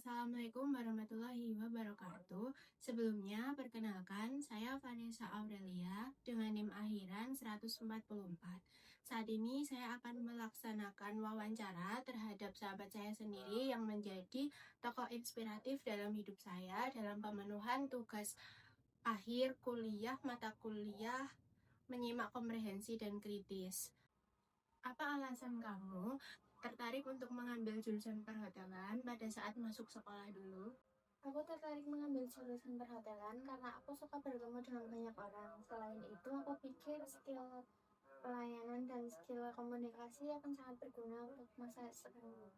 Assalamualaikum warahmatullahi wabarakatuh. Sebelumnya, perkenalkan, saya Vanessa Aurelia dengan NIM akhiran 144. Saat ini saya akan melaksanakan wawancara terhadap sahabat saya sendiri yang menjadi tokoh inspiratif dalam hidup saya dalam pemenuhan tugas akhir kuliah mata kuliah menyimak komprehensi dan kritis. Apa alasan kamu tertarik untuk mengambil jurusan perhotelan pada saat masuk sekolah dulu? Aku tertarik mengambil jurusan perhotelan karena aku suka bertemu dengan banyak orang. Selain itu, aku pikir skill pelayanan dan skill komunikasi akan sangat berguna untuk masa sekarang.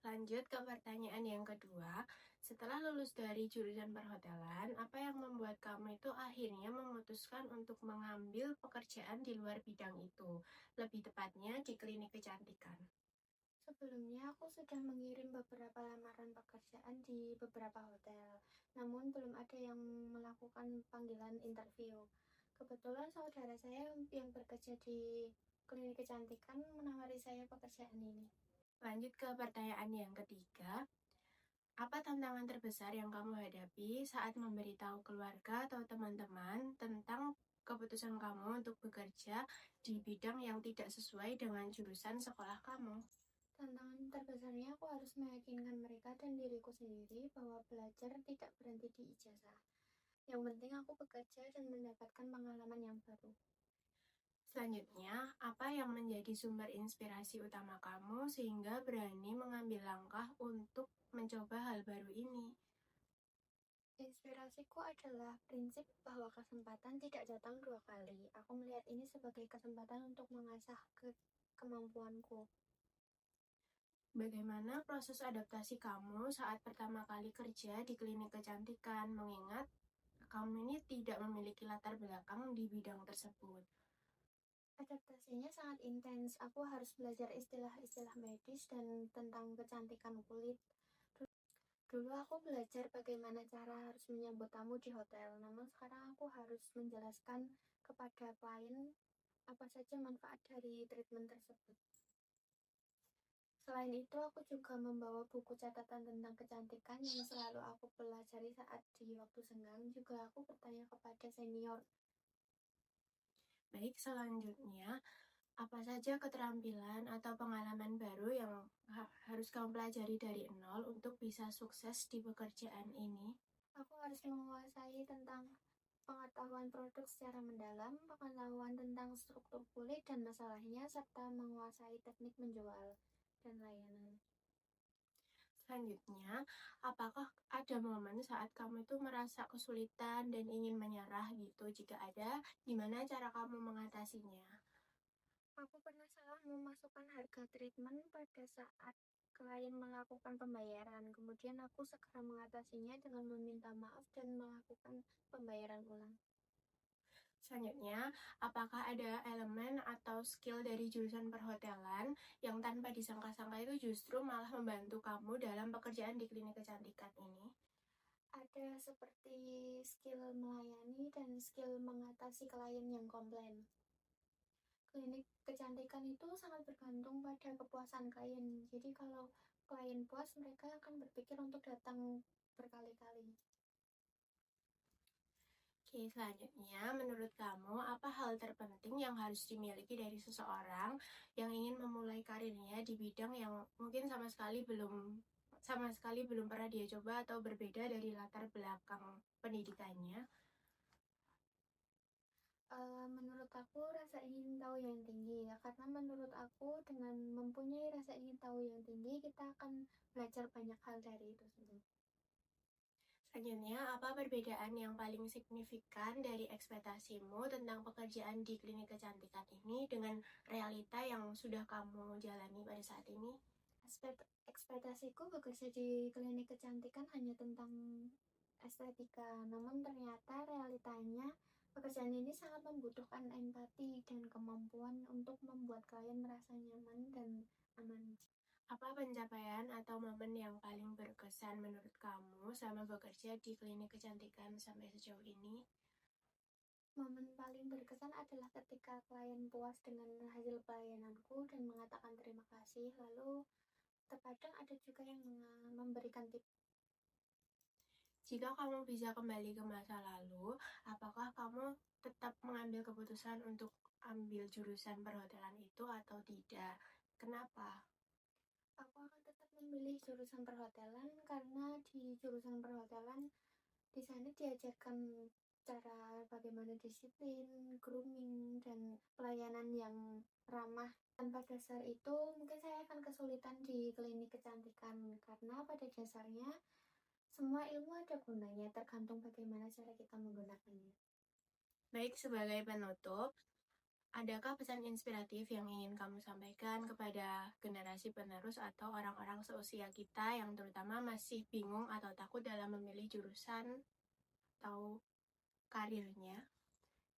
Lanjut ke pertanyaan yang kedua. Setelah lulus dari jurusan perhotelan, apa yang membuat kamu itu akhirnya memutuskan untuk mengambil pekerjaan di luar bidang itu? Lebih tepatnya di klinik kecantikan. Sebelumnya, aku sudah mengirim beberapa lamaran pekerjaan di beberapa hotel, namun belum ada yang melakukan panggilan interview. Kebetulan saudara saya yang bekerja di klinik kecantikan menawari saya pekerjaan ini. Lanjut ke pertanyaan yang ketiga. Apa tantangan terbesar yang kamu hadapi saat memberitahu keluarga atau teman-teman tentang keputusan kamu untuk bekerja di bidang yang tidak sesuai dengan jurusan sekolah kamu? Tantangan terbesarnya aku harus meyakinkan mereka dan diriku sendiri bahwa belajar tidak berhenti di ijazah. Yang penting aku bekerja dan mendapatkan pengalaman yang baru. Selanjutnya, apa yang menjadi sumber inspirasi utama kamu sehingga berani mengambil langkah untuk mencoba hal baru ini? Inspirasiku adalah prinsip bahwa kesempatan tidak datang dua kali. Aku melihat ini sebagai kesempatan untuk mengasah kemampuanku. Bagaimana proses adaptasi kamu saat pertama kali kerja di klinik kecantikan, mengingat kamu ini tidak memiliki latar belakang di bidang tersebut? Adaptasinya sangat intens. Aku harus belajar istilah-istilah medis dan tentang kecantikan kulit. Dulu aku belajar bagaimana cara harus menyambut tamu di hotel, namun sekarang aku harus menjelaskan kepada klien apa saja manfaat dari treatment tersebut. Selain itu, aku juga membawa buku catatan tentang kecantikan yang selalu aku pelajari saat di waktu senggang. Juga aku bertanya kepada senior. Baik, selanjutnya, apa saja keterampilan atau pengalaman baru yang harus kamu pelajari dari nol untuk bisa sukses di pekerjaan ini? Aku harus menguasai tentang pengetahuan produk secara mendalam, pengetahuan tentang struktur kulit dan masalahnya, serta menguasai teknik menjual dan layanan. Selanjutnya, apakah ada momen saat kamu itu merasa kesulitan dan ingin menyerah gitu? Jika ada, gimana cara kamu mengatasinya? Aku pernah salah memasukkan harga treatment pada saat klien melakukan pembayaran. Kemudian aku segera mengatasinya dengan meminta maaf dan melakukan pembayaran ulang. Selanjutnya, apakah ada elemen atau skill dari jurusan perhotelan yang tanpa disangka-sangka itu justru malah membantu kamu dalam pekerjaan di klinik kecantikan ini? Ada seperti skill melayani dan skill mengatasi klien yang komplain. Klinik kecantikan itu sangat bergantung pada kepuasan klien. Jadi kalau klien puas, mereka akan berpikir untuk datang berkali-kali. Oke, selanjutnya, menurut kamu, apa hal terpenting yang harus dimiliki dari seseorang yang ingin memulai karirnya di bidang yang mungkin sama sekali belum pernah dia coba atau berbeda dari latar belakang pendidikannya? Menurut aku rasa ingin tahu yang tinggi ya, karena menurut aku dengan mempunyai rasa ingin tahu yang tinggi, kita akan belajar banyak hal dari itu sendiri. Selanjutnya, apa perbedaan yang paling signifikan dari ekspektasimu tentang pekerjaan di klinik kecantikan ini dengan realita yang sudah kamu jalani pada saat ini? Ekspektasiku bekerja di klinik kecantikan hanya tentang estetika, namun ternyata realitanya pekerjaan ini sangat membutuhkan empati dan kemampuan untuk membuat klien merasa nyaman dan aman. Apa pencapaian atau momen yang paling berkesan menurut kamu selama bekerja di klinik kecantikan sampai sejauh ini? Momen paling berkesan adalah ketika klien puas dengan hasil pelayananku dan mengatakan terima kasih. Lalu terkadang ada juga yang memberikan tips. Jika kamu bisa kembali ke masa lalu, apakah kamu tetap mengambil keputusan untuk ambil jurusan perhotelan itu atau tidak? Kenapa? Aku akan tetap memilih jurusan perhotelan karena di jurusan perhotelan di sana diajarkan cara bagaimana disiplin, grooming, dan pelayanan yang ramah. Tanpa dasar itu, mungkin saya akan kesulitan di klinik kecantikan karena pada dasarnya semua ilmu ada gunanya, tergantung bagaimana cara kita menggunakannya. Baik, sebagai penutup, adakah pesan inspiratif yang ingin kamu sampaikan kepada generasi penerus atau orang-orang seusia kita yang terutama masih bingung atau takut dalam memilih jurusan atau karirnya?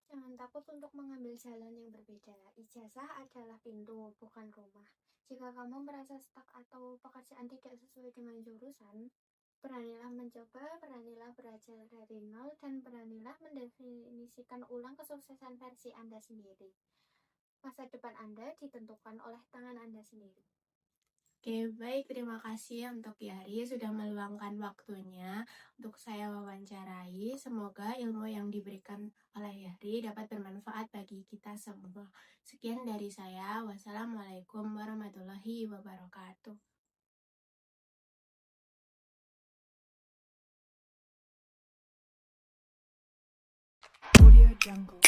Jangan takut untuk mengambil jalan yang berbeda. Ijazah adalah pintu, bukan rumah. Jika kamu merasa stuck atau pekerjaan tidak sesuai dengan jurusan, beranilah mencoba, beranilah belajar dari nol, dan beranilah mendefinisikan ulang kesuksesan versi Anda sendiri. Masa depan Anda ditentukan oleh tangan Anda sendiri. Oke, baik. Terima kasih untuk Yari sudah meluangkan waktunya untuk saya wawancarai. Semoga ilmu yang diberikan oleh Yari dapat bermanfaat bagi kita semua. Sekian dari saya. Wassalamualaikum warahmatullahi wabarakatuh. Audio Jungle.